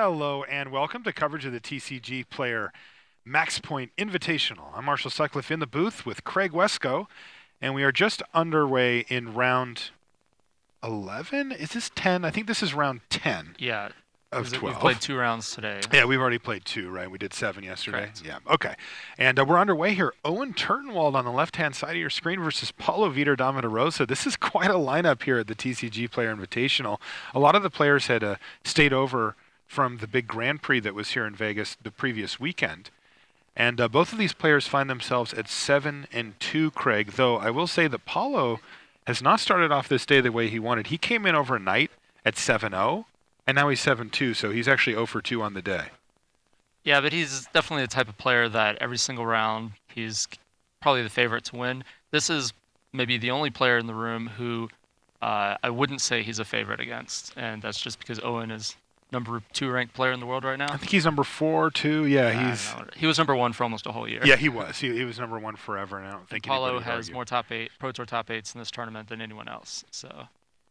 Hello and welcome to coverage of the TCGPlayer Max Point Invitational. I'm Marshall Sutcliffe in the booth with Craig Wesco, and we are just underway in round 11? Is this 10? I think this is round 10 Yeah, of we've 12. played 2 rounds today. Yeah, we've already played 2, right? We did 7 yesterday. Correct. Yeah, okay. And we're underway here. Owen Turtenwald on the left-hand side of your screen versus Paulo Vitor Damarosa. This is quite a lineup here at the TCGPlayer Invitational. A lot of the players had stayed over from the big Grand Prix that was here in Vegas the previous weekend. And both of these players find themselves at 7-2, Craig, though I will say that Paulo has not started off this day the way he wanted. He came in overnight at 7-0, and now he's 7-2, so he's actually 0 for 2 on the day. Yeah, but he's definitely the type of player that every single round he's probably the favorite to win. This is maybe the only player in the room who I wouldn't say he's a favorite against, and that's just because Owen is number 2 ranked player in the world right now. I think he's number 4, too. Yeah, he was number 1 for almost a whole year. Yeah, he was. He was number 1 forever, and I don't think Paulo anybody would has argue. more Pro Tour top 8s in this tournament than anyone else, so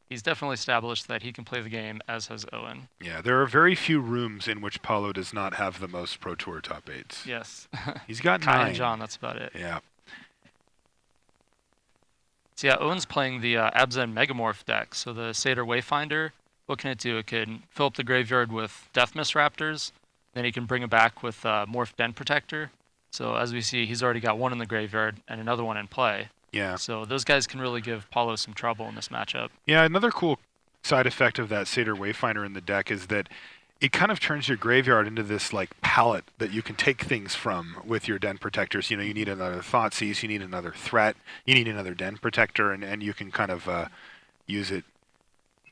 he's definitely established that he can play the game, as has Owen. Yeah, there are very few rooms in which Paulo does not have the most Pro Tour top 8s. Yes. He's got Kai 9. and John, that's about it. Yeah. So yeah, Owen's playing the Abzan Megamorph deck. So the Satyr Wayfinder, what can it do? It can fill up the graveyard with Deathmist Raptors. Then he can bring it back with Morph Den Protector. So as we see, he's already got one in the graveyard and another one in play. Yeah. So those guys can really give Paulo some trouble in this matchup. Yeah, another cool side effect of that Satyr Wayfinder in the deck is that it kind of turns your graveyard into this like palette that you can take things from with your Den Protectors. You know, you need another Thoughtseize, you need another threat, you need another Den Protector, and you can kind of use it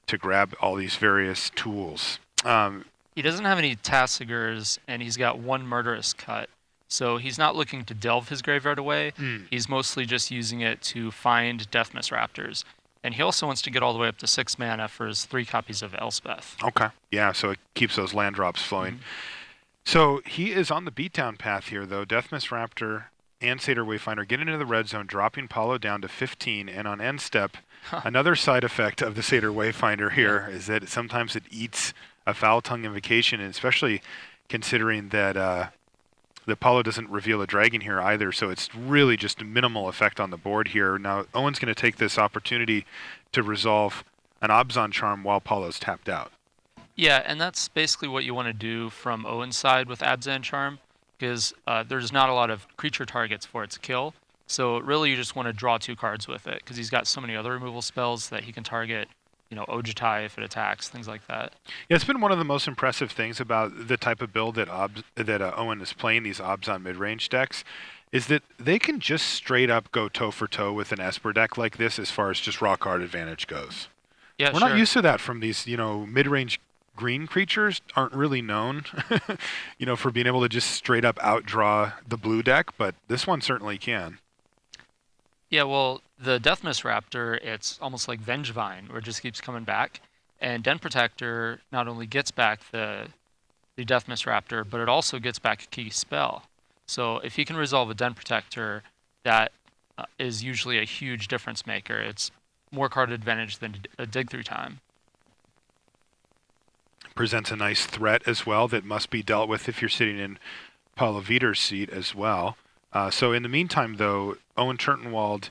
to grab all these various tools. He doesn't have any Tassigers, and he's got 1 Murderous Cut. So he's not looking to delve his graveyard away. He's mostly just using it to find Deathmist Raptors. And he also wants to get all the way up to 6 mana for his 3 copies of Elspeth. Okay. Yeah, so it keeps those land drops flowing. So he is on the beatdown path here, though. Deathmist Raptor and Satyr Wayfinder get into the red zone, dropping Paulo down to 15. And on end step, another side effect of the Satyr Wayfinder here is that sometimes it eats a Foul Tongue Invocation, and especially considering that Paulo doesn't reveal a dragon here either, so it's really just a minimal effect on the board here. Now, Owen's going to take this opportunity to resolve an Abzan Charm while Paulo's tapped out. Yeah, and that's basically what you want to do from Owen's side with Abzan Charm, because there's not a lot of creature targets for it to kill. So really you just want to draw 2 cards with it, because he's got so many other removal spells that he can target, you know, Ojutai if it attacks, things like that. Yeah, it's been one of the most impressive things about the type of build that Owen is playing, these Abzan mid-range decks, is that they can just straight up go toe-for-toe with an Esper deck like this as far as just raw card advantage goes. Yeah, We're not used to that from these, you know, mid-range green creatures aren't really known, you know, for being able to just straight up outdraw the blue deck, but this one certainly can. Yeah, well, the Deathmist Raptor, it's almost like Vengevine, where it just keeps coming back. And Den Protector not only gets back the Deathmist Raptor, but it also gets back a key spell. So if he can resolve a Den Protector, that is usually a huge difference maker. It's more card advantage than a dig through time. Presents a nice threat as well that must be dealt with if you're sitting in Paulo Vitor's seat as well. So in the meantime, though, Owen Turtenwald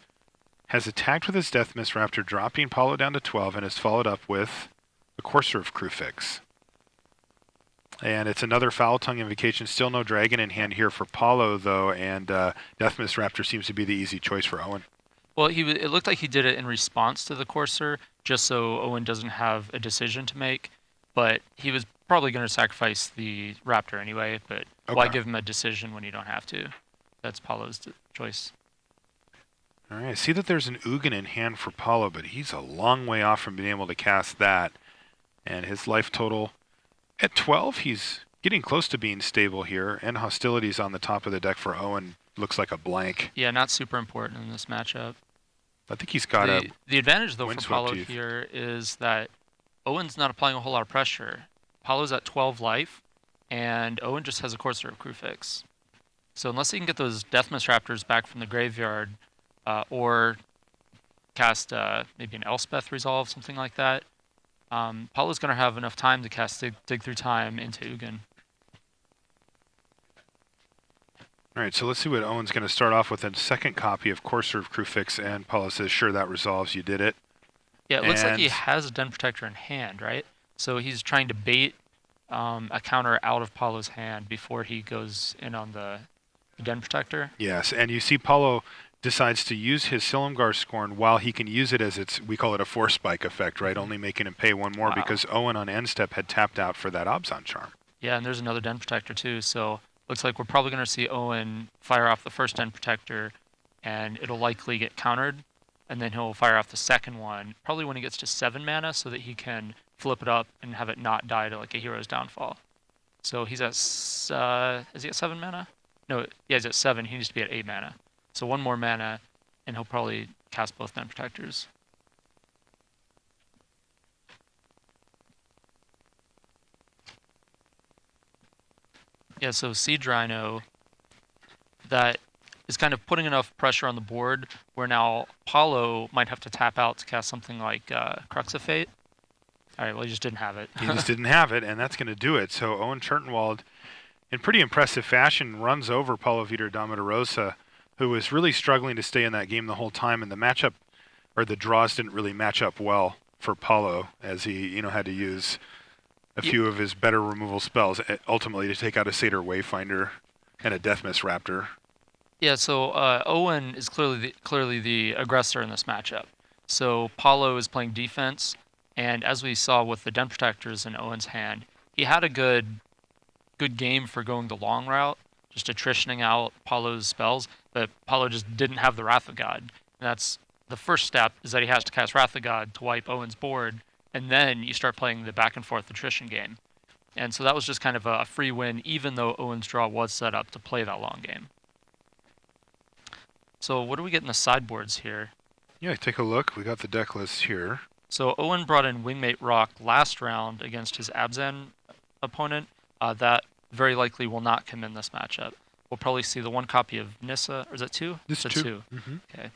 has attacked with his Deathmist Raptor, dropping Paulo down to 12, and has followed up with the Courser of Crufix. And it's another Foul Tongue Invocation. Still no dragon in hand here for Paulo, though, and Deathmist Raptor seems to be the easy choice for Owen. Well, it looked like he did it in response to the Courser, just so Owen doesn't have a decision to make. But he was probably going to sacrifice the Raptor anyway, but why give him a decision when you don't have to? That's Paulo's choice. All right, I see that there's an Ugin in hand for Paulo, but he's a long way off from being able to cast that. And his life total at 12, he's getting close to being stable here. And Hostilities on the top of the deck for Owen looks like a blank. Yeah, not super important in this matchup. I think he's got the advantage, though, for Windswept Paulo Teeth here is that Owen's not applying a whole lot of pressure. Paulo's at 12 life, and Owen just has a Courser of Crufix. So unless he can get those Deathmist Raptors back from the graveyard, or cast maybe an Elspeth Resolve, something like that, Paulo's going to have enough time to cast Dig Through Time into Ugin. All right, so let's see what Owen's going to start off with. A second copy of Courser of Crufix, and Paulo says, sure, that resolves. You did it. Yeah, it looks like he has a Den Protector in hand, right? So he's trying to bait a counter out of Paulo's hand before he goes in on the Den Protector. Yes, and you see Paulo decides to use his Silumgar Scorn while he can use it as we call it a Force Spike effect, right? Only making him pay one more because Owen on end step had tapped out for that Obzon Charm. Yeah, and there's another Den Protector too, so looks like we're probably going to see Owen fire off the first Den Protector, and it'll likely get countered, and then he'll fire off the second one, probably when he gets to 7 mana, so that he can flip it up and have it not die to like a Hero's Downfall. So he's at, is he at 7 mana? No, yeah, he's at 7. He needs to be at 8 mana. So 1 more mana, and he'll probably cast both Den Protectors. Yeah, so Siege Rhino, that is kind of putting enough pressure on the board where now Paulo might have to tap out to cast something like Crux of Fate. All right, well, he just didn't have it. He just didn't have it, and that's going to do it. So Owen Churtenwald, in pretty impressive fashion, runs over Paulo Vitor Damarosa, who was really struggling to stay in that game the whole time, and the matchup, or the draws didn't really match up well for Paulo, as he had to use a few of his better removal spells, ultimately to take out a Satyr Wayfinder and a Deathmist Raptor. Yeah, so Owen is clearly the aggressor in this matchup. So Paulo is playing defense, and as we saw with the Den Protectors in Owen's hand, he had a good game for going the long route, just attritioning out Paulo's spells, but Paulo just didn't have the Wrath of God. And that's the first step, is that he has to cast Wrath of God to wipe Owen's board, and then you start playing the back and forth attrition game. And so that was just kind of a free win, even though Owen's draw was set up to play that long game. So what do we get in the sideboards here? Yeah, take a look. We got the deck list here. So Owen brought in Wingmate Rock last round against his Abzan opponent. That very likely will not come in this matchup. We'll probably see the one copy of Nissa, or is it 2? It's two. Mm-hmm. Okay.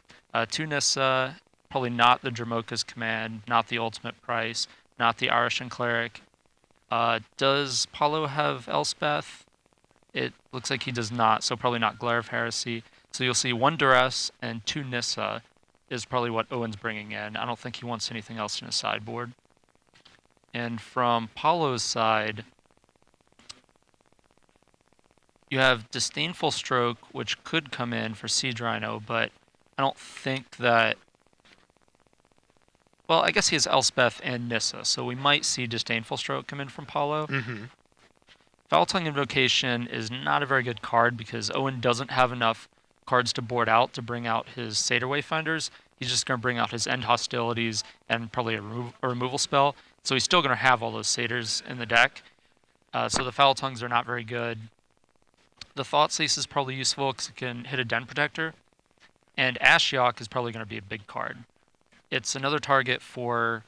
2 Nissa, probably not the Dramoka's Command, not the Ultimate Price, not the Arishan Cleric. Does Paulo have Elspeth? It looks like he does not, so probably not Glare of Heresy. So you'll see 1 Duress and 2 Nissa is probably what Owen's bringing in. I don't think he wants anything else in his sideboard. And from Paulo's side, you have Disdainful Stroke, which could come in for Siege Rhino, but I don't think that... Well, I guess he has Elspeth and Nissa, so we might see Disdainful Stroke come in from Paulo. Mm-hmm. Foul Tongue Invocation is not a very good card because Owen doesn't have enough cards to board out to bring out his Satyr Wayfinders. He's just going to bring out his End Hostilities and probably a removal spell. So he's still going to have all those Satyrs in the deck. So the Foul Tongues are not very good. The Thoughtseize is probably useful because it can hit a Den Protector. And Ashiok is probably going to be a big card. It's another target for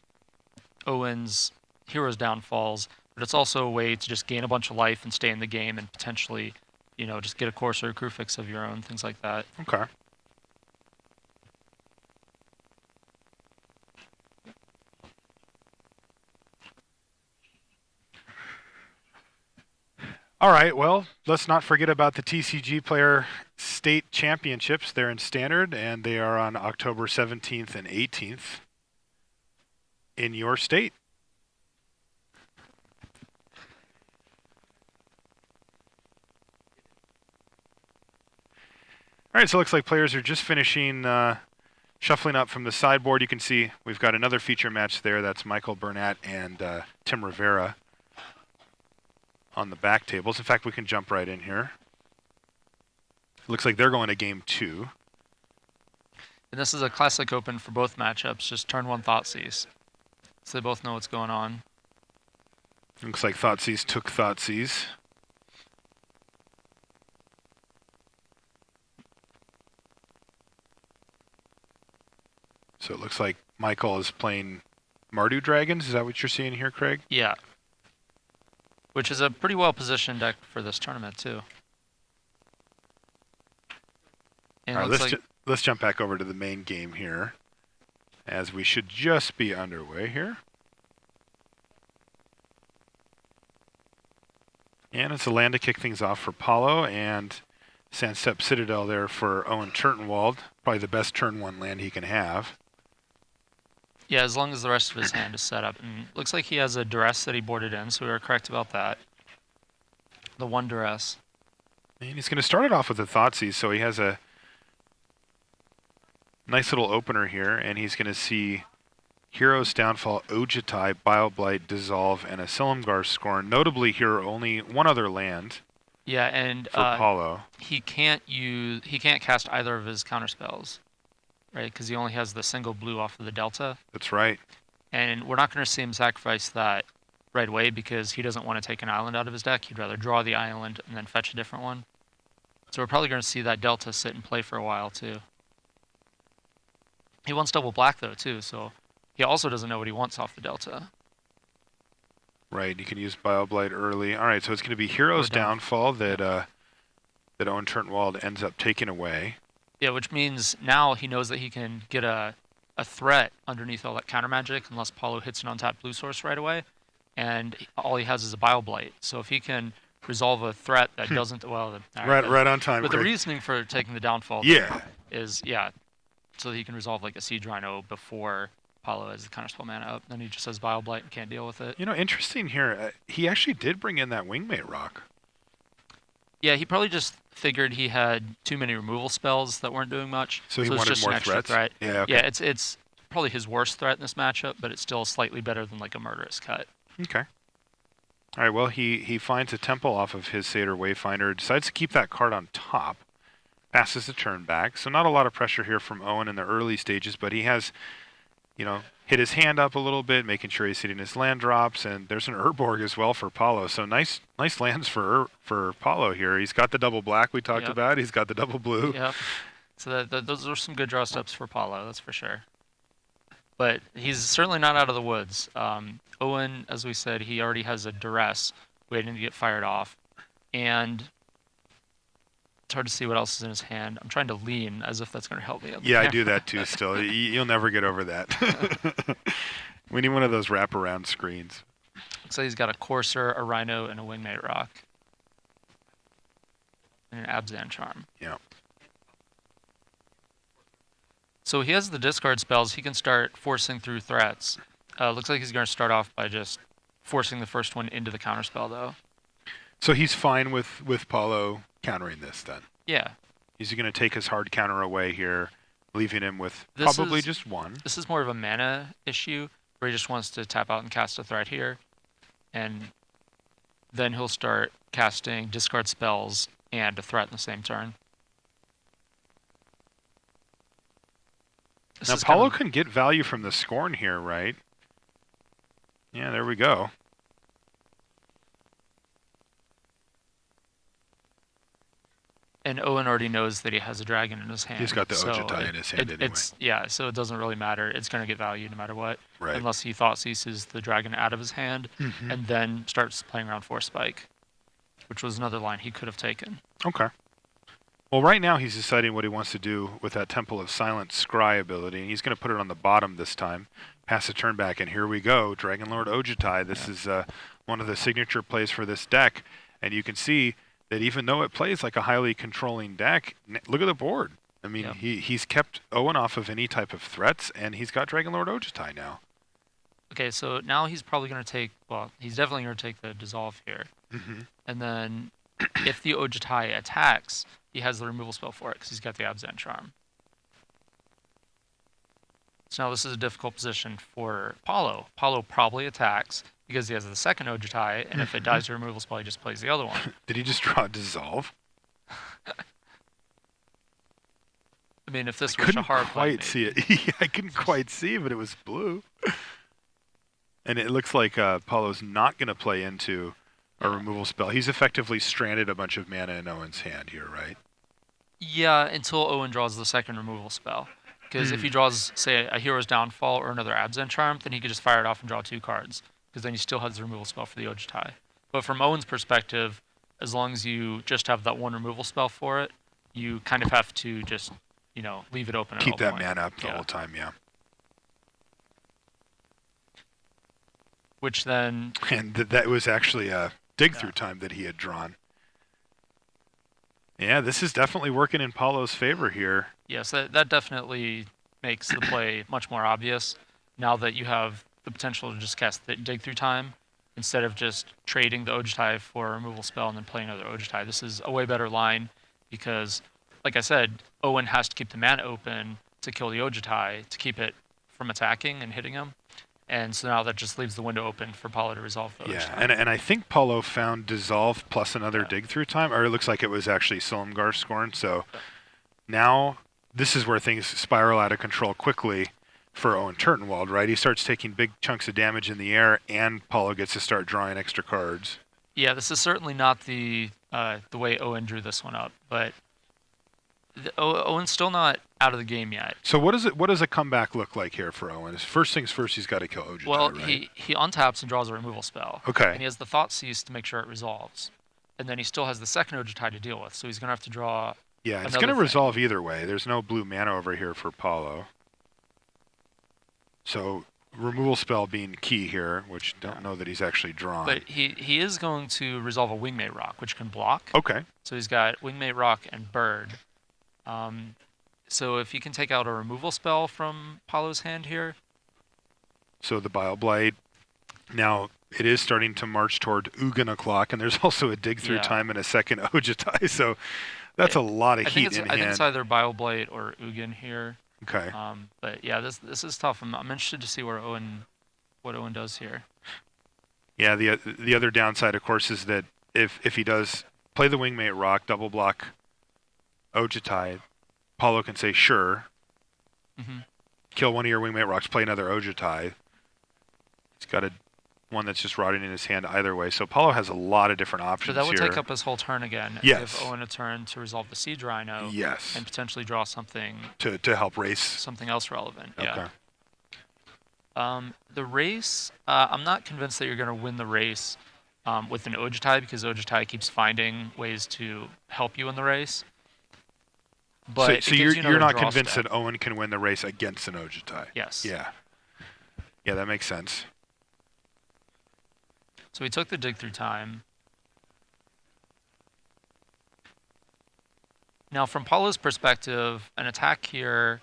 Owen's Hero's Downfalls, but it's also a way to just gain a bunch of life and stay in the game and potentially, just get a Courser or Crufix of your own, things like that. Okay. All right, well, let's not forget about the TCGPlayer State Championships. They're in Standard, and they are on October 17th and 18th in your state. All right, so it looks like players are just finishing shuffling up from the sideboard. You can see we've got another feature match there. That's Michael Burnett and Tim Rivera on the back tables. In fact, we can jump right in here. It looks like they're going to game 2. And this is a classic open for both matchups, just turn 1 Thoughtseize. So they both know what's going on. Looks like Thoughtseize took Thoughtseize. So it looks like Michael is playing Mardu Dragons. Is that what you're seeing here, Craig? Yeah. Which is a pretty well-positioned deck for this tournament, too. And all right, let's jump back over to the main game here, as we should just be underway here. And it's a land to kick things off for Paulo, and Sandstep Citadel there for Owen Turtenwald. Probably the best turn 1 land he can have. Yeah, as long as the rest of his hand is set up. And looks like he has a duress that he boarded in, so we were correct about that. The 1 duress. And he's going to start it off with a Thoughtseize, so he has a nice little opener here, and he's going to see Hero's Downfall, Ojutai, Bioblight, Dissolve, and a Silumgar Scorn. Notably here, only one other land. Yeah, and for Paulo. He can't cast either of his counterspells, right? Because he only has the single blue off of the Delta. That's right. And we're not going to see him sacrifice that right away because he doesn't want to take an island out of his deck. He'd rather draw the island and then fetch a different one. So we're probably going to see that Delta sit and play for a while too. He wants double black though too, so he also doesn't know what he wants off the Delta. Right, you can use Bioblight early. All right, so it's going to be Hero's Downfall that that Owen Turtenwald ends up taking away. Yeah, which means now he knows that he can get a threat underneath all that counter magic unless Paulo hits an untapped blue source right away, and all he has is a Bioblight. So if he can resolve a threat that doesn't, well, right on time. But the reasoning for taking the Downfall is so that he can resolve like a Siege Rhino before Paulo has the counterspell mana up. Then he just has Bioblight and can't deal with it. You know, interesting here, he actually did bring in that Wingmate Rock. Yeah, he probably just figured he had too many removal spells that weren't doing much. So he wanted just more an extra threats? Threat. Yeah, okay. Yeah, it's probably his worst threat in this matchup, but it's still slightly better than like a Murderous Cut. Okay. All right, well, he finds a temple off of his Satyr Wayfinder, decides to keep that card on top, passes the turn back. So not a lot of pressure here from Owen in the early stages, but he has, you know, hit his hand up a little bit, making sure he's hitting his land drops, and there's an Urborg as well for Paulo. So nice lands for Paulo here. He's got the double black we talked about. He's got the double blue. Yep. So those are some good draw steps for Paulo, that's for sure. But he's certainly not out of the woods. Owen, as we said, he already has a duress waiting to get fired off, and it's hard to see what else is in his hand. I'm trying to lean as if that's going to help me. Yeah, I do that too still. You'll never get over that. We need one of those wraparound screens. Looks like he's got a Courser, a Rhino, and a Wingmate Rock. And an Abzan Charm. Yeah. So he has the discard spells. He can start forcing through threats. Looks like he's going to start off by just forcing the first one into the counterspell, though. So he's fine with Paulo countering this, then? Yeah. He's going to take his hard counter away here, leaving him with probably just one. This is more of a mana issue, where he just wants to tap out and cast a threat here. And then he'll start casting discard spells and a threat in the same turn. Now, Paulo can get value from the Scorn here, right? Yeah, there we go. And Owen already knows that he has a dragon in his hand. He's got the Ojutai in his hand anyway. So it doesn't really matter. It's going to get value no matter what. Right. Unless he Thoughtseizes the dragon out of his hand and then starts playing around Force Spike, which was another line he could have taken. Okay. Well, right now he's deciding what he wants to do with that Temple of Silent Scry ability, and he's going to put it on the bottom this time. Pass the turn back, and here we go. Dragon Lord Ojutai. This is one of the signature plays for this deck, and you can see that even though it plays like a highly controlling deck, look at the board. I mean, he's kept Owen off of any type of threats, and he's got Dragon Lord Ojutai now. Okay, so now he's probably going to take, well, he's definitely going to take the Dissolve here. And then if the Ojutai attacks, he has the removal spell for it because he's got the Abzan Charm. So now this is a difficult position for Paulo. Paulo probably attacks because he has the second Ojutai, and if it dies to removal spell, he just plays the other one. Did he just draw Dissolve? I mean, if this was a hard play, see it. I couldn't quite see, but it was blue. And it looks like Paulo's not going to play into a removal spell. He's effectively stranded a bunch of mana in Owen's hand here, right? Yeah, until Owen draws the second removal spell. Because if he draws, say, a Hero's Downfall or another Abzan Charm, then he could just fire it off and draw 2 cards. Because then he still has the removal spell for the Ojutai. But from Owen's perspective, as long as you just have that one removal spell for it, you kind of have to just, you know, leave it open. Keep that mana up the whole time, yeah. Which then... And that was actually dig-through time that he had drawn. Yeah, this is definitely working in Paulo's favor here. Yes, that definitely makes the play much more obvious now that you have the potential to just cast the dig through time instead of just trading the Ojutai for a removal spell and then playing another Ojutai. This is a way better line because, like I said, Owen has to keep the mana open to kill the Ojutai to keep it from attacking and hitting him. And so now that just leaves the window open for Paulo to resolve the Yeah, Ojutai. and I think Paulo found Dissolve plus another Yeah. dig-through time, or it looks like it was actually Silumgar Scorn, so now this is where things spiral out of control quickly for Owen Turtenwald, right? He starts taking big chunks of damage in the air, and Paulo gets to start drawing extra cards. Yeah, this is certainly not the way Owen drew this one up, but Owen's still not out of the game yet. So what does a comeback look like here for Owen? First things first, he's got to kill Ojutai, Well, right? he untaps and draws a removal spell. Okay. And he has the Thought Cease to make sure it resolves. And then he still has the second Ojutai to deal with, so he's going to have to draw. Yeah, it's another going to thing. resolve either way. There's no blue mana over here for Paulo. So removal spell being key here, which don't know that he's actually drawn. But he is going to resolve a Wingmate Rock, which can block. Okay. So he's got Wingmate Rock and Bird. So if he can take out a removal spell from Paulo's hand here. So the Bile Blight. Now it is starting to march toward Ugin o'clock, and there's also a dig through time and a second Ojutai. So that's a lot of heat in hand. I think it's either Bile Blight or Ugin here. Okay. But yeah, this is tough. I'm interested to see what Owen does here. Yeah, the other downside, of course, is that if he does play the Wingmate Rock, double block Ojutai, Paulo can say sure, kill one of your Wingmate Rocks, play another Ojutai. He's got one that's just rotting in his hand either way. So Paulo has a lot of different options here. So that would here. take up his whole turn again. Yes. Give Owen a turn to resolve the Siege Rhino. Yes. And potentially draw something. To help race. Something else relevant. Okay. Yeah. The race, I'm not convinced that you're going to win the race with an Ojutai because Ojutai keeps finding ways to help you in the race. But so you're not convinced that Owen can win the race against an Ojutai? Yes. Yeah. Yeah, that makes sense. So we took the dig through time. Now, from Paulo's perspective, an attack here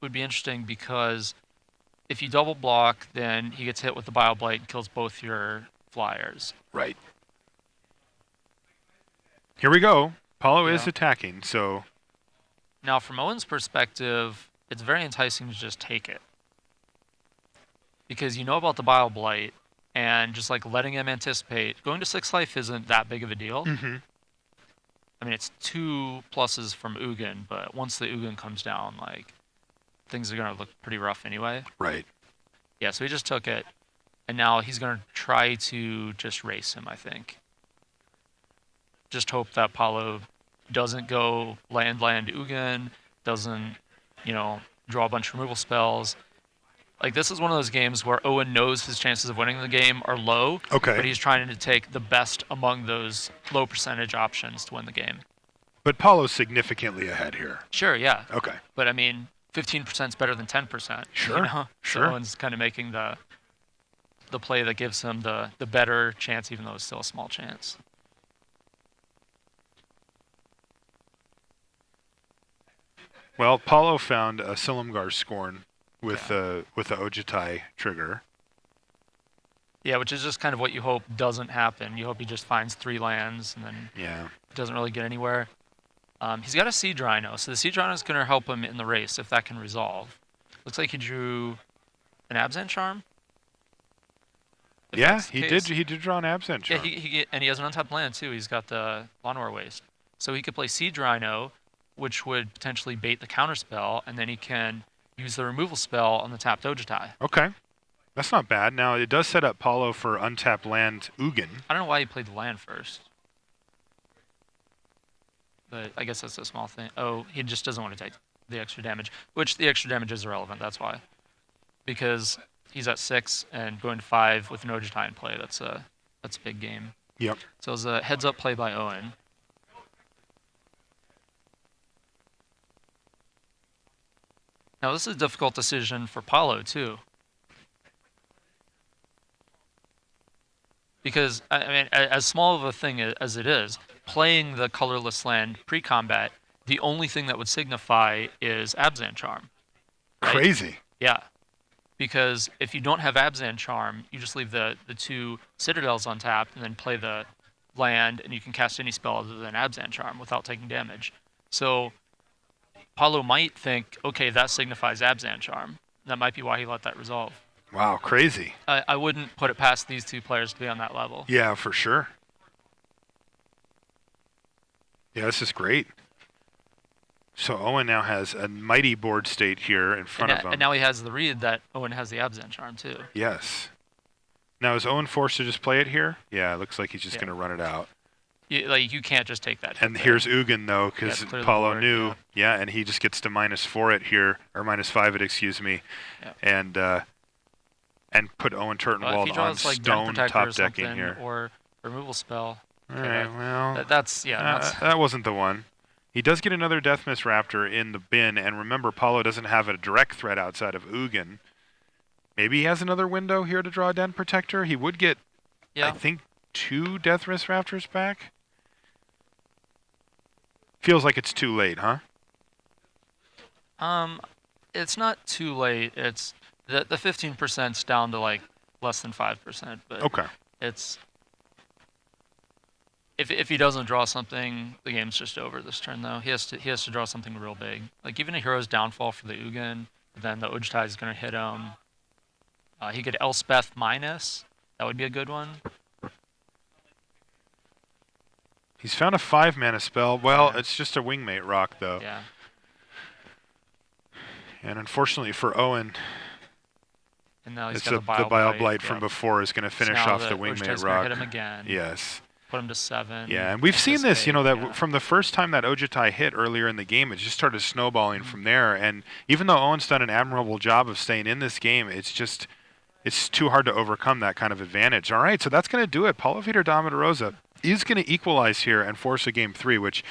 would be interesting because if you double block, then he gets hit with the Bile Blight and kills both your flyers. Right. Here we go. Paulo is attacking, so... Now, from Owen's perspective, it's very enticing to just take it. Because you know about the Bile Blight, and just like letting him anticipate. Going to 6 life isn't that big of a deal. Mm-hmm. I mean, it's 2 pluses from Ugin, but once the Ugin comes down, like, things are going to look pretty rough anyway. Right. Yeah, so he just took it, and now he's going to try to just race him, I think. Just hope that Paulo doesn't go land Ugin, doesn't, draw a bunch of removal spells. Like, this is one of those games where Owen knows his chances of winning the game are low, but he's trying to take the best among those low percentage options to win the game. But Paulo's significantly ahead here. Sure, yeah. Okay. But, I mean, 15% is better than 10%. Sure, So Owen's kind of making the play that gives him the better chance, even though it's still a small chance. Well, Paulo found a Silumgar Scorn with the Ojutai trigger. Yeah, which is just kind of what you hope doesn't happen. You hope he just finds 3 lands and then doesn't really get anywhere. He's got a Siege Rhino, so the Siege Rhino is going to help him in the race if that can resolve. Looks like he drew an Absent Charm. Yeah, he did. He did draw an Absent Charm. Yeah, and he has an untapped land too. He's got the Lawnmower Waste, so he could play Siege Rhino, which would potentially bait the counterspell, and then he can use the removal spell on the tapped Ojutai. Okay. That's not bad. Now, it does set up Paulo for untapped land Ugin. I don't know why he played the land first. But I guess that's a small thing. Oh, he just doesn't want to take the extra damage, which the extra damage is irrelevant, that's why. Because he's at 6 and going to 5 with an Ojutai in play. That's a big game. Yep. So it was a heads-up play by Owen. Now, this is a difficult decision for Paulo, too. Because, I mean, as small of a thing as it is, playing the colorless land pre-combat, the only thing that would signify is Abzan Charm, right? Crazy. Yeah. Because if you don't have Abzan Charm, you just leave the 2 Citadels on tap and then play the land, and you can cast any spell other than Abzan Charm without taking damage. So Paulo might think, okay, that signifies Abzan Charm. That might be why he let that resolve. Wow, crazy. I wouldn't put it past these 2 players to be on that level. Yeah, for sure. Yeah, this is great. So Owen now has a mighty board state here in front of him. And now he has the read that Owen has the Abzan Charm too. Yes. Now is Owen forced to just play it here? Yeah, it looks like he's just going to run it out. You can't just take that. And here's Ugin though, because Paulo knew. Yeah, and he just gets to -4 it here, or -5 it, excuse me, and put Owen Turtenwald on like stone top decking here. Or removal spell. All right, well, that wasn't the one. He does get another Deathmist Raptor in the bin, and remember, Paulo doesn't have a direct threat outside of Ugin. Maybe he has another window here to draw a Den Protector. He would get, I think, 2 Deathmist Raptors back. Feels like it's too late, huh? It's not too late. It's the 15%'s down to like less than 5%, but okay. It's if he doesn't draw something, the game's just over this turn though. He has to draw something real big. Like even a Hero's Downfall for the Ugin, then the Ojtai is gonna hit him. He could Elspeth minus. That would be a good one. He's found a 5-mana spell. Well, it's just a Wingmate Rock, though. Yeah. And unfortunately for Owen, and now he's it's got the Bile Blight from before is going to finish off the Wingmate Rock. Hit him again. Yes. Put him to 7. Yeah, and we've seen this, that from the first time that Ojtai hit earlier in the game, it just started snowballing from there. And even though Owen's done an admirable job of staying in this game, it's too hard to overcome that kind of advantage. All right, so that's going to do it. Paulo Vitor Damarosa is going to equalize here and force a game 3, which,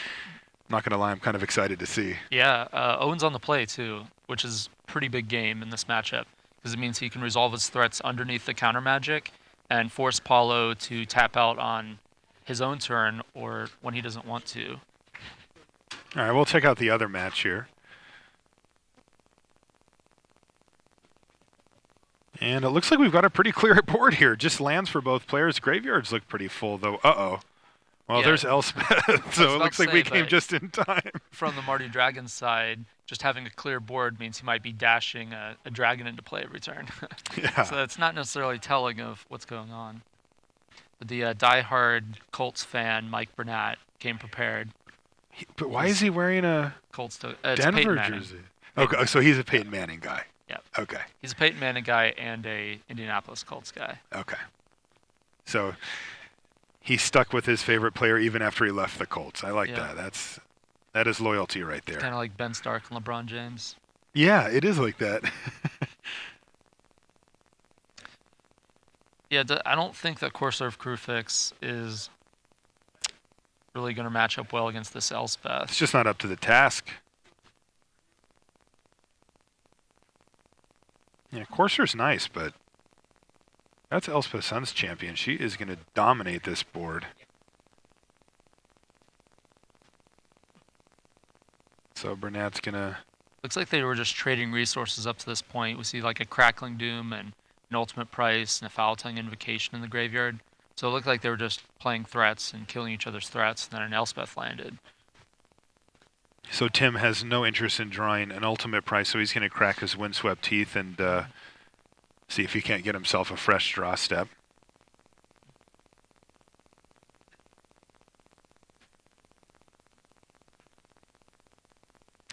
I'm not going to lie, I'm kind of excited to see. Yeah, Owen's on the play too, which is a pretty big game in this matchup because it means he can resolve his threats underneath the counter magic and force Paulo to tap out on his own turn or when he doesn't want to. All right, we'll check out the other match here. And it looks like we've got a pretty clear board here. Just lands for both players. Graveyards look pretty full, though. Uh-oh. Well, yeah. There's Elspeth, so it looks like we came just in time. From the Marty Dragon side, just having a clear board means he might be dashing a dragon into play every turn. Yeah. So that's not necessarily telling of what's going on. But the diehard Colts fan, Mike Burnett, came prepared. But why is he wearing a Colts Denver jersey? Okay, so he's a Peyton Manning guy. Yeah. Okay. He's a Peyton Manning guy and a Indianapolis Colts guy. Okay. So he stuck with his favorite player even after he left the Colts. I like that. That is loyalty right there. Kind of like Ben Stark and LeBron James. Yeah, it is like that. Yeah, I don't think that Corsair Crucifix is really going to match up well against this Elspeth. It's just not up to the task. Yeah, Corsair's nice, but that's Elspeth Sun's champion. She is going to dominate this board. So Burnett's going to... Looks like they were just trading resources up to this point. We see like a Crackling Doom and an Ultimate Price and a Foul Tongue Invocation in the graveyard. So it looked like they were just playing threats and killing each other's threats, and then an Elspeth landed. So Tim has no interest in drawing an Ultimate Price, so he's going to crack his Windswept Teeth and see if he can't get himself a fresh draw step.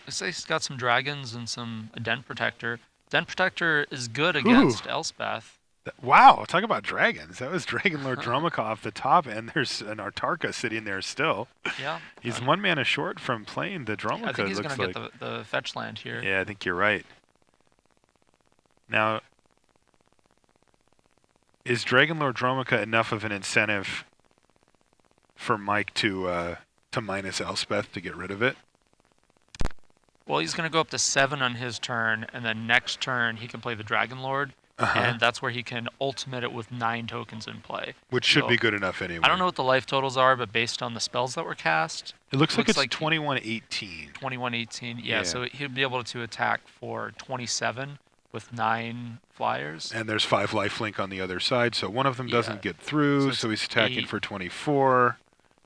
Looks like he's got some dragons and a Den Protector. Den Protector is good against Elspeth. Wow, talk about dragons. That was Dragon Lord Dromica off the top, and there's an Artarka sitting there still. Yeah. He's 1 mana short from playing the Dromica, I think he's going to get the fetch land here. Yeah, I think you're right. Now, is Dragon Lord Dromica enough of an incentive for Mike to minus Elspeth to get rid of it? Well, he's going to go up to 7 on his turn, and then next turn he can play the Dragon Lord, and that's where he can ultimate it with 9 tokens in play. Which should be good enough anyway. I don't know what the life totals are, but based on the spells that were cast, it looks like it's 2118. 2118, yeah. So he'd be able to attack for 27 with 9 flyers. And there's 5 lifelink on the other side, so one of them doesn't get through, so he's attacking for 24.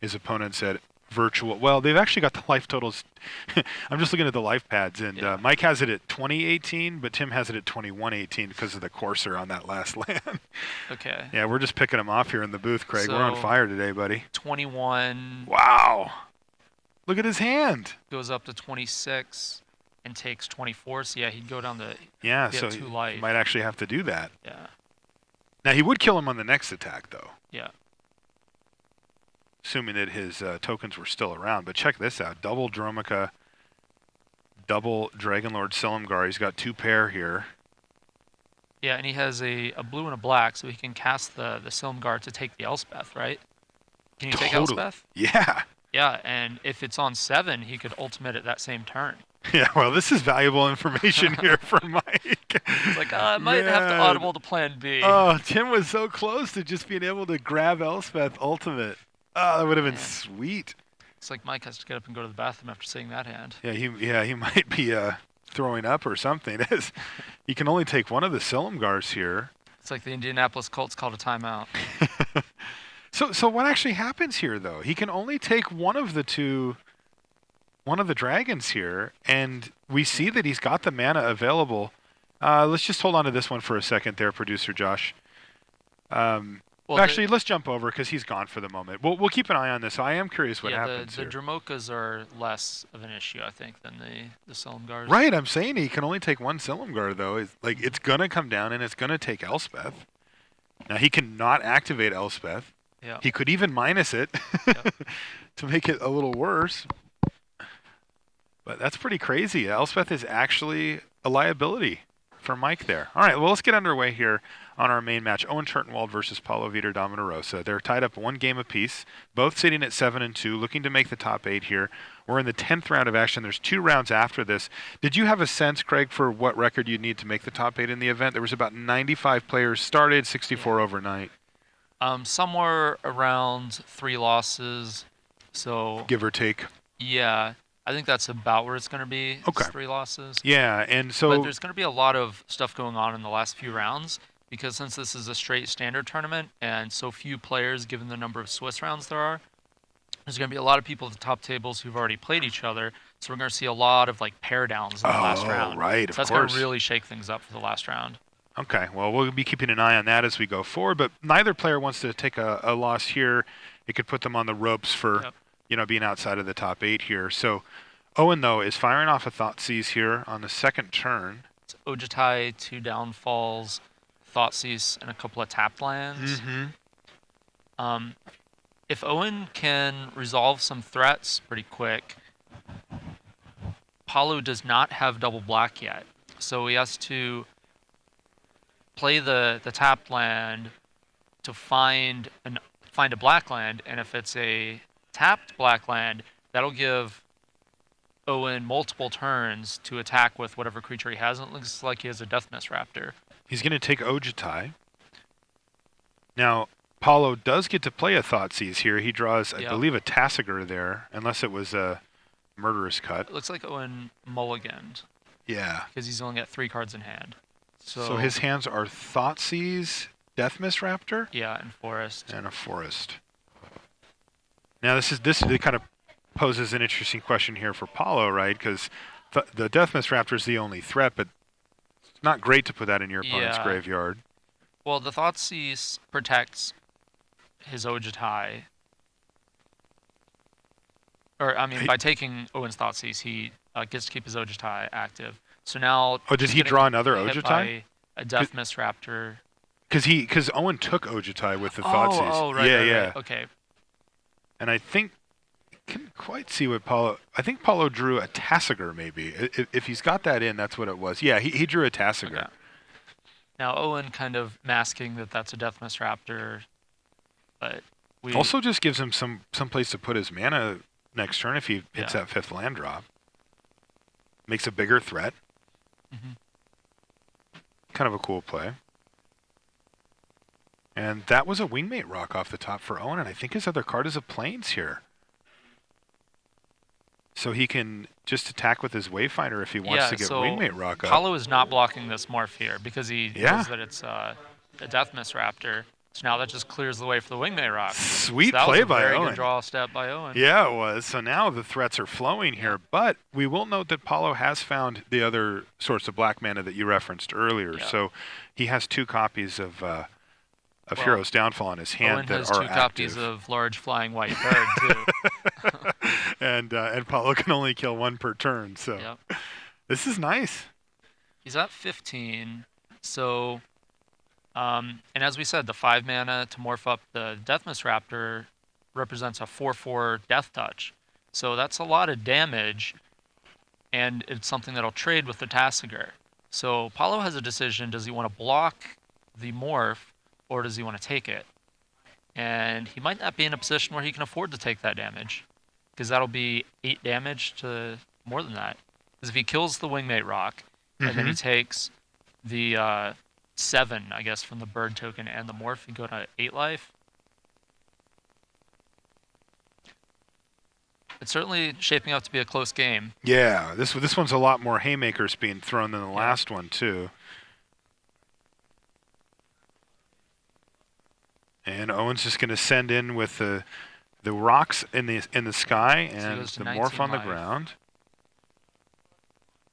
His opponent said virtual. Well, they've actually got the life totals. I'm just looking at the life pads, and Mike has it at 2018, but Tim has it at 2118 because of the courser on that last land. Okay. Yeah, we're just picking them off here in the booth, Craig. So, we're on fire today, buddy. 21. Wow. Look at his hand. Goes up to 26 and takes 24. So, yeah, he'd go down to so 2 life. He might actually have to do that. Yeah. Now, he would kill him on the next attack, though. Yeah. Assuming that his tokens were still around. But check this out. Double Dromica, double Dragonlord Silumgar. He's got 2 pair here. Yeah, and he has a blue and a black, so he can cast the Silumgar to take the Elspeth, right? Can you take Elspeth? Yeah. Yeah, and if it's on 7, he could ultimate it that same turn. Yeah, well, this is valuable information here for Mike. It's like, I might have to audible to plan B. Oh, Tim was so close to just being able to grab Elspeth ultimate. Oh, that would have been sweet. It's like Mike has to get up and go to the bathroom after seeing that hand. Yeah, he might be throwing up or something. He can only take one of the Silumgars here. It's like the Indianapolis Colts called a timeout. So what actually happens here, though? He can only take one of the dragons here, and we see that he's got the mana available. Let's just hold on to this one for a second there, producer Josh. Well, actually, let's jump over because he's gone for the moment. We'll keep an eye on this. I am curious what happens here. The Dromokas are less of an issue, I think, than the Silumgars. Right, I'm saying he can only take one Silumgar, though. It's going to come down, and it's going to take Elspeth. Now, he cannot activate Elspeth. Yeah. He could even minus it to make it a little worse. But that's pretty crazy. Elspeth is actually a liability for Mike there. All right, well, let's get underway here on our main match. Owen Turtenwald versus Paulo Vitor Damarosa. They're tied up 1 game apiece, both sitting at 7-2, looking to make the top 8 here. We're in the 10th round of action. There's 2 rounds after this. Did you have a sense, Craig, for what record you'd need to make the top 8 in the event? There was about 95 players started, 64 overnight. Somewhere around 3 losses. So give or take. Yeah. I think that's about where it's going to be. Okay. 3 losses. Yeah, and so... But there's going to be a lot of stuff going on in the last few rounds, because since this is a straight standard tournament and so few players given the number of Swiss rounds there are, there's going to be a lot of people at the top tables who've already played each other, so we're going to see a lot of pair downs in the last round. Right, so that's going to really shake things up for the last round. Okay, well, we'll be keeping an eye on that as we go forward, but neither player wants to take a loss here. It could put them on the ropes for, being outside of the top 8 here. So Owen, though, is firing off a Thoughtseize here on the second turn. It's Ojutai, 2 downfalls, Thoughtseize, and a couple of tapped lands. Mm-hmm. If Owen can resolve some threats pretty quick, Paulo does not have double black yet, so he has to play the tapped land to find a black land, and if it's a tapped black land, that'll give Owen multiple turns to attack with whatever creature he has. And it looks like he has a Deathmist Raptor. He's going to take Ojutai. Now, Paulo does get to play a Thoughtseize here. He draws, I believe, a Tassiger there, unless it was a Murderous Cut. It looks like Owen mulliganed. Yeah. Because he's only got 3 cards in hand. So his hands are Thoughtseize, Deathmist Raptor? Yeah, and Forest. And a Forest. Now, this kind of poses an interesting question here for Paulo, right? Because the Deathmist Raptor is the only threat, but it's not great to put that in your opponent's graveyard. Well, the Thoughtseize protects his Ojutai. Or, I mean, by taking Owen's Thoughtseize, he gets to keep his Ojutai active. So now... Oh, did he draw another Ojutai? A Deathmist Raptor. Because Owen took Ojutai with the Thoughtseize. Oh, right, right. Okay. And I think... Couldn't quite see what Paulo... I think Paulo drew a Tassiger, maybe. If he's got that in, that's what it was. Yeah, he drew a Tassiger. Okay. Now, Owen kind of masking that's a Deathmist Raptor, but we... Also just gives him some place to put his mana next turn if he hits that 5th land drop. Makes a bigger threat. Mm-hmm. Kind of a cool play. And that was a Wingmate Rock off the top for Owen, and I think his other card is a Plains here. So he can just attack with his Wayfinder if he wants to get Wingmate Rock up. Paulo is not blocking this Morph here because he knows that it's a Deathmist Raptor. So now that just clears the way for the Wingmate Rock. Sweet so that play was a by very Owen. Good draw step by Owen. Yeah, it was. So now the threats are flowing here, but we will note that Paulo has found the other source of black mana that you referenced earlier. Yeah. So he has 2 copies of Hero's Downfall in his hand Owen that has are 2 copies of Large Flying White Bird too. and Paulo can only kill 1 per turn. So this is nice. He's at 15. So, and as we said, the 5 mana to morph up the Deathmist Raptor represents a 4/4 Death Touch. So that's a lot of damage, and it's something that'll trade with the Tasigur. So Paulo has a decision: does he want to block the morph, or does he want to take it? And he might not be in a position where he can afford to take that damage, because that'll be 8 damage to more than that. Because if he kills the Wingmate Rock, and then he takes the 7, I guess, from the bird token and the morph, you go to 8 life. It's certainly shaping up to be a close game. Yeah, this one's a lot more haymakers being thrown than the last one too. And Owen's just going to send in with the rocks in the sky and the morph on the ground.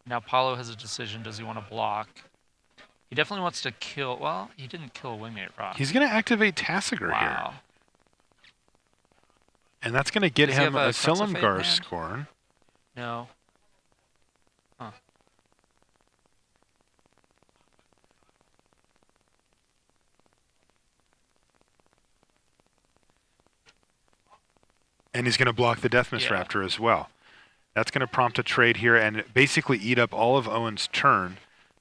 Now Paulo has a decision: does he want to block? He definitely wants to kill. Well, he didn't kill a Wingmate Rock. He's going to activate Tasigur here. And that's going to get him a Silumgar Scorn. No. Huh. And he's going to block the Deathmist Raptor as well. That's going to prompt a trade here and basically eat up all of Owen's turn.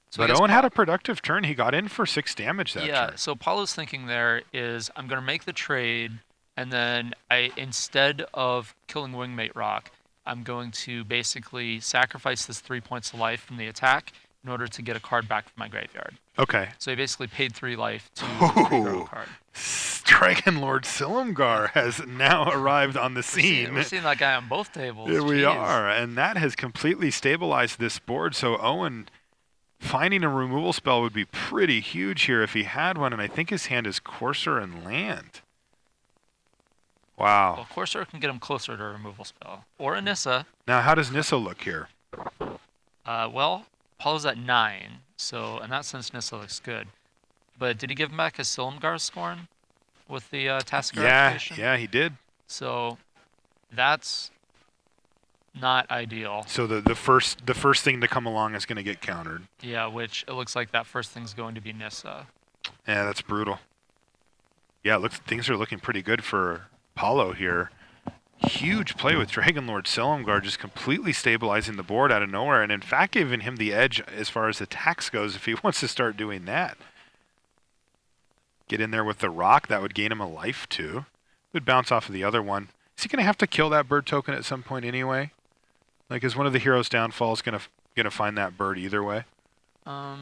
So but Owen had a productive turn. He got in for 6 damage that turn. Yeah, so Paulo's thinking there is, I'm going to make the trade, and then instead of killing Wingmate Rock, I'm going to basically sacrifice this 3 points of life from the attack in order to get a card back from my graveyard. Okay. So he basically paid 3 life to regrow a card. Dragon Lord Silumgar has now arrived on the scene. We're seeing that guy on both tables. Here we are, and that has completely stabilized this board. So Owen finding a removal spell would be pretty huge here if he had one, and I think his hand is Courser and Land. Wow. Well, Courser can get him closer to a removal spell. Or a Nissa. Now, how does Nissa look here? Well, Paulo's at 9, so in that sense, Nissa looks good. But did he give him back his Silumgar Scorn with the Tasigur activation? Yeah, he did. So that's not ideal. So the first thing to come along is going to get countered. Yeah, which it looks like that first thing's going to be Nissa. Yeah, that's brutal. Yeah, things are looking pretty good for Paulo here. Huge play with Dragon Lord Silumgar, just completely stabilizing the board out of nowhere, and in fact giving him the edge as far as attacks goes if he wants to start doing that. Get in there with the rock, that would gain him a life too. Would bounce off of the other one. Is he going to have to kill that bird token at some point anyway? Like, is one of the heroes' downfalls going to find that bird either way? At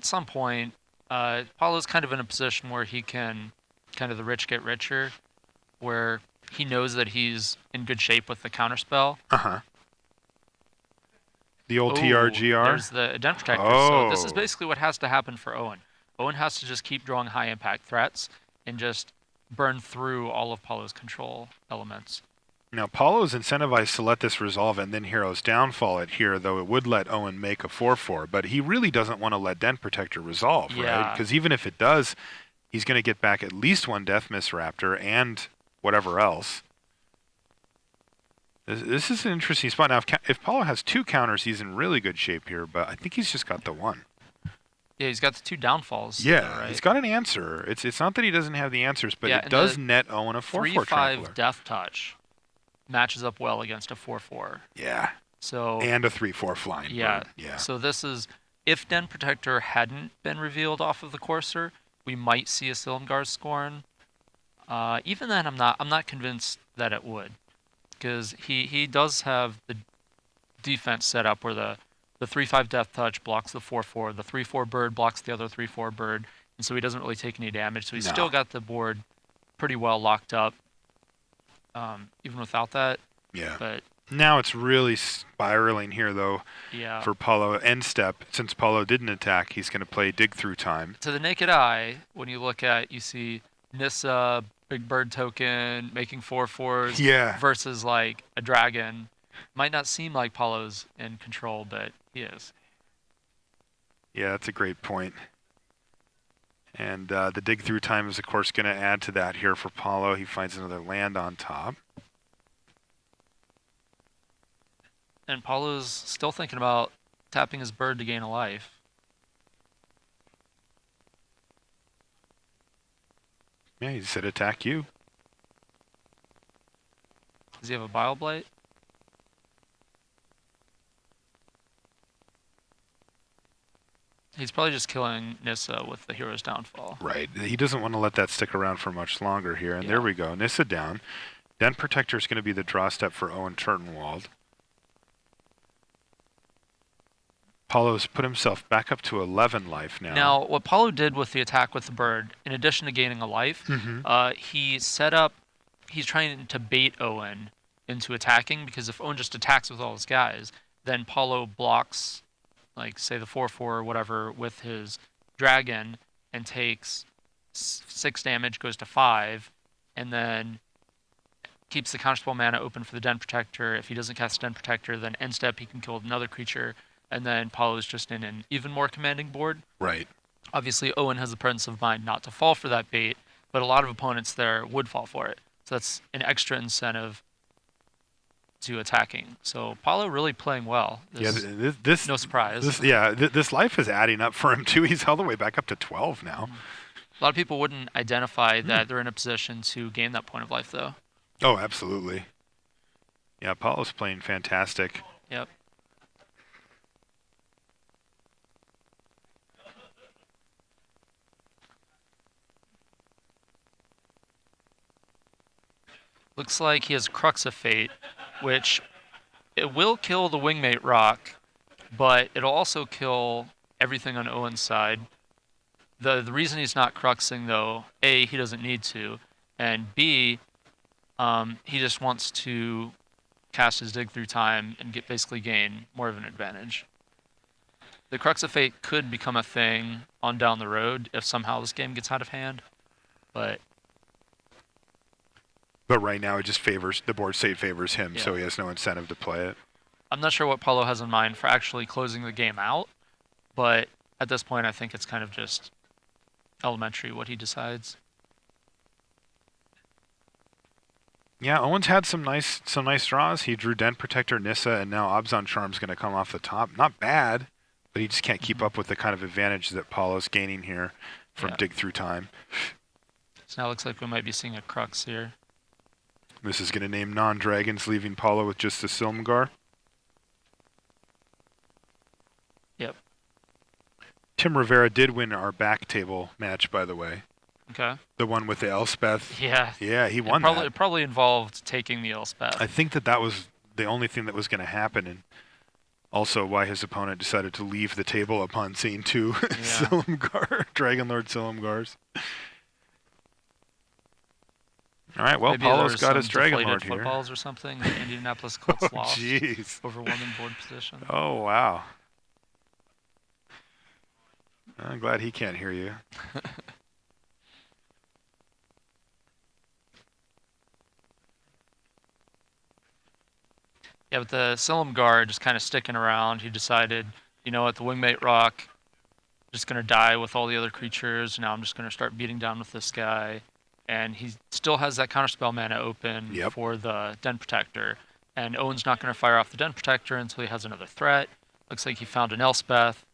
some point, Paulo's kind of in a position where he can kind of the rich get richer, where he knows that he's in good shape with the counterspell. The old TRGR? There's the Den Protector. So this is basically what has to happen for Owen. Owen has to just keep drawing high impact threats and just burn through all of Paulo's control elements. Now, Paulo is incentivized to let this resolve and then Hero's Downfall it here, though it would let Owen make a 4/4, but he really doesn't want to let Den Protector resolve, right? Because even if it does, he's going to get back at least 1 Deathmist Raptor and whatever else. This is an interesting spot. Now, if Paulo has 2 counters, he's in really good shape here, but I think he's just got the 1. Yeah, he's got the 2 downfalls. Yeah, he's got an answer. It's not that he doesn't have the answers, but it does net Owen a 4/4 Trampler. 3/5 Death Touch matches up well against a 4/4. Yeah. So and a 3/4 flying bird. Yeah. So this is, if Den Protector hadn't been revealed off of the Courser, we might see a Silumgar Scorn. Even then, I'm not convinced that it would, because he does have the defense set up where the 3/5 Death Touch blocks the 4/4, the 3/4 bird blocks the other 3/4 bird, and so he doesn't really take any damage. So he's No. still got the board pretty well locked up, even without that. Yeah. But now it's really spiraling here, though, yeah, for Paulo. End step, since Paulo didn't attack, he's going to play Dig Through Time. to the naked eye, when you look at, you see Nissa, Big Bird token, making 4/4s Yeah. versus like a dragon. Might not seem like Paulo's in control, but he is. Yeah, that's a great point. And the Dig Through Time is, of course, going to add to that here for Paulo. He finds another land on top. And Paulo's still thinking about tapping his bird to gain a life. Yeah, he said attack you. Does he have a Bile Blight? He's probably just killing Nissa with the Hero's Downfall. Right. He doesn't want to let that stick around for much longer here. And there we go. Nissa down. Den Protector is going to be the draw step for Owen Turtenwald. Paulo's put himself back up to 11 life now. Now, what Paulo did with the attack with the bird, in addition to gaining a life, he set up, he's trying to bait Owen into attacking, because if Owen just attacks with all his guys, then Paulo blocks, like, say the 4/4 or whatever with his dragon and takes 6 damage, goes to 5, and then keeps the counterspell mana open for the Den Protector. If he doesn't cast Den Protector, then end step he can kill another creature, and then Paulo's just in an even more commanding board. Right. Obviously, Owen has the presence of mind not to fall for that bait, but a lot of opponents there would fall for it. So that's an extra incentive to attacking. So Paulo really playing well. This no surprise. This life is adding up for him too. He's all the way back up to 12 now. A lot of people wouldn't identify that they're in a position to gain that point of life, though. Oh, absolutely. Yeah, Paulo's playing fantastic. Yep. Looks like he has Crux of Fate, which it will kill the Wingmate Rock, but it'll also kill everything on Owen's side. The reason he's not Cruxing, though, A, he doesn't need to, and B, he just wants to cast his Dig Through Time and basically gain more of an advantage. The Crux of Fate could become a thing on down the road if somehow this game gets out of hand, but right now it just favors, the board state favors him, so he has no incentive to play it. I'm not sure what Paulo has in mind for actually closing the game out, but at this point I think it's kind of just elementary what he decides. Yeah, Owen's had some nice draws. He drew Den Protector, Nissa, and now Abzan Charm's going to come off the top. Not bad, but he just can't keep up with the kind of advantage that Paulo's gaining here from Dig Through Time. So now it looks like we might be seeing a Crux here. This is going to name non-dragons, leaving Paulo with just the Silumgar. Yep. Tim Rivera did win our back table match, by the way. Okay. The one with the Elspeth. Yeah. Yeah, he won that. It probably involved taking the Elspeth. I think that was the only thing that was going to happen, and also why his opponent decided to leave the table upon seeing 2 Silumgar, Dragonlord Silumgars. All right, well, Maybe Paulo's got his Dragonlord here. Footballs or something. The Indianapolis Colts lost jeez. over one in board position. Oh, wow. I'm glad he can't hear you. Yeah, but the Silumgar just kind of sticking around. He decided, you know what, the Wingmate Rock, just going to die with all the other creatures. Now I'm just going to start beating down with this guy. And he still has that counterspell mana open for the Den Protector. And Owen's not going to fire off the Den Protector until he has another threat. Looks like he found an Elspeth.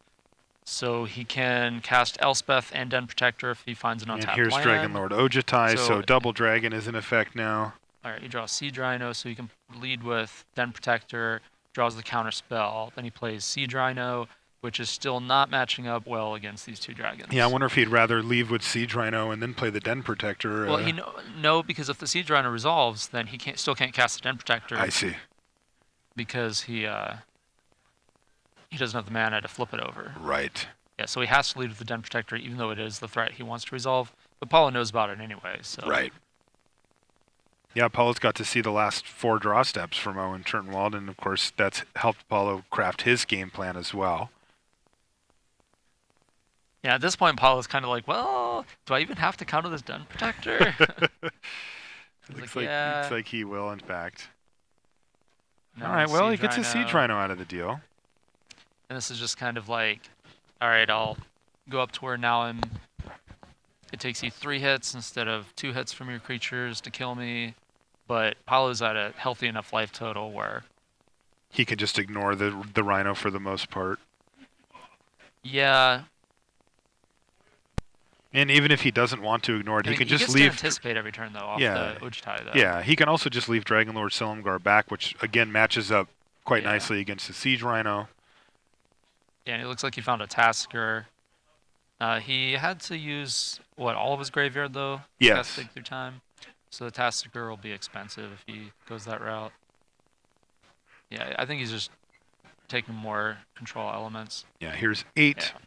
So he can cast Elspeth and Den Protector if he finds an untapped land. And here's Dragonlord Ojutai, so double dragon is in effect now. Alright, he draws Siege Rhino, so he can lead with Den Protector, draws the counterspell. Then he plays Siege Rhino, which is still not matching up well against these 2 dragons. Yeah, I wonder if he'd rather leave with Siege Rhino and then play the Den Protector. Well, no, because if the Siege Rhino resolves, then he still can't cast the Den Protector. I see. Because he doesn't have the mana to flip it over. Right. Yeah, so he has to lead with the Den Protector, even though it is the threat he wants to resolve. But Paulo knows about it anyway, so. Right. Yeah, Paulo's got to see the last 4 draw steps from Owen Turnwald, and of course that's helped Paulo craft his game plan as well. Yeah, at this point, Paulo's kind of like, well, do I even have to counter this Den Protector? Looks like he will, in fact. No, all right, well, he Siege gets his Siege Rhino out of the deal. And this is just kind of like, all right, I'll go up to where now it takes you 3 hits instead of 2 hits from your creatures to kill me. But Paulo's at a healthy enough life total where he can just ignore the Rhino for the most part. Yeah. And even if he doesn't want to ignore it, he can just leave. To anticipate every turn though off the Ojutai though. Yeah, he can also just leave Dragonlord Silumgar back, which again matches up quite nicely against the Siege Rhino. Yeah, and it looks like he found a Tasker. He had to use all of his graveyard though. Yes. To take through time. So the Tasker will be expensive if he goes that route. Yeah, I think he's just taking more control elements. Yeah, here's 8. Yeah.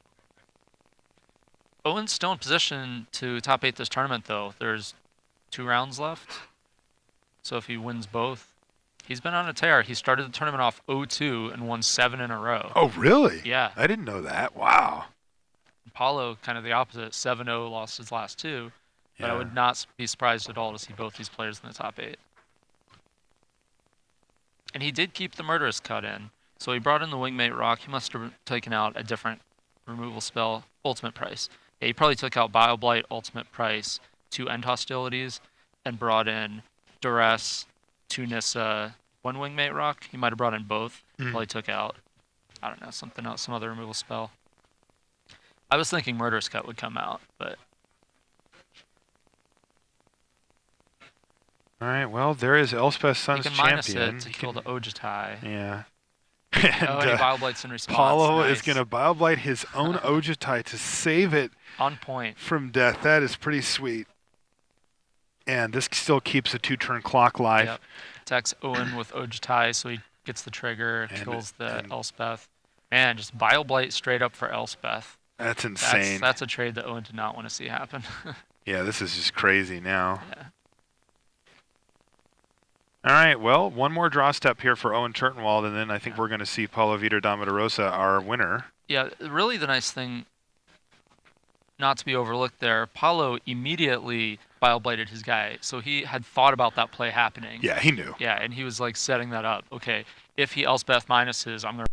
Owen's still in position to top 8 this tournament, though. There's 2 rounds left. So if he wins both, he's been on a tear. He started the tournament off 0-2 and won 7 in a row. Oh, really? Yeah. I didn't know that. Wow. Paulo, kind of the opposite, 7-0, lost his last 2. But I would not be surprised at all to see both these players in the top 8. And he did keep the Murderous Cut in. So he brought in the Wingmate Rock. He must have taken out a different removal spell, Ultimate Price. Yeah, he probably took out Bioblight, Ultimate Price to end hostilities, and brought in Duress, Tunissa, 1 Wingmate Rock. He might have brought in both. Probably took out, I don't know, something else, some other removal spell. I was thinking Murderous Cut would come out, but. All right, well, there is Elspeth Sun's champion. Minus it to kill the Ojutai. Yeah. And he Bioblights in response. Paulo is going to Bioblight his own Ojutai to save it on point from death. That is pretty sweet. And this still keeps a 2-turn clock live. Yep. Attacks Owen with Ojutai, so he gets the trigger, kills the Elspeth. Man, just Bioblight straight up for Elspeth. That's insane. That's a trade that Owen did not want to see happen. Yeah, this is just crazy now. Yeah. All right, well, one more draw step here for Owen Turnwald, and then I think we're going to see Paulo Vitor Damarosa, our winner. Yeah, really the nice thing, not to be overlooked there, Paulo immediately Bioblighted his guy, so he had thought about that play happening. Yeah, he knew. Yeah, and he was like setting that up. Okay, if he Elspeth minuses, I'm going to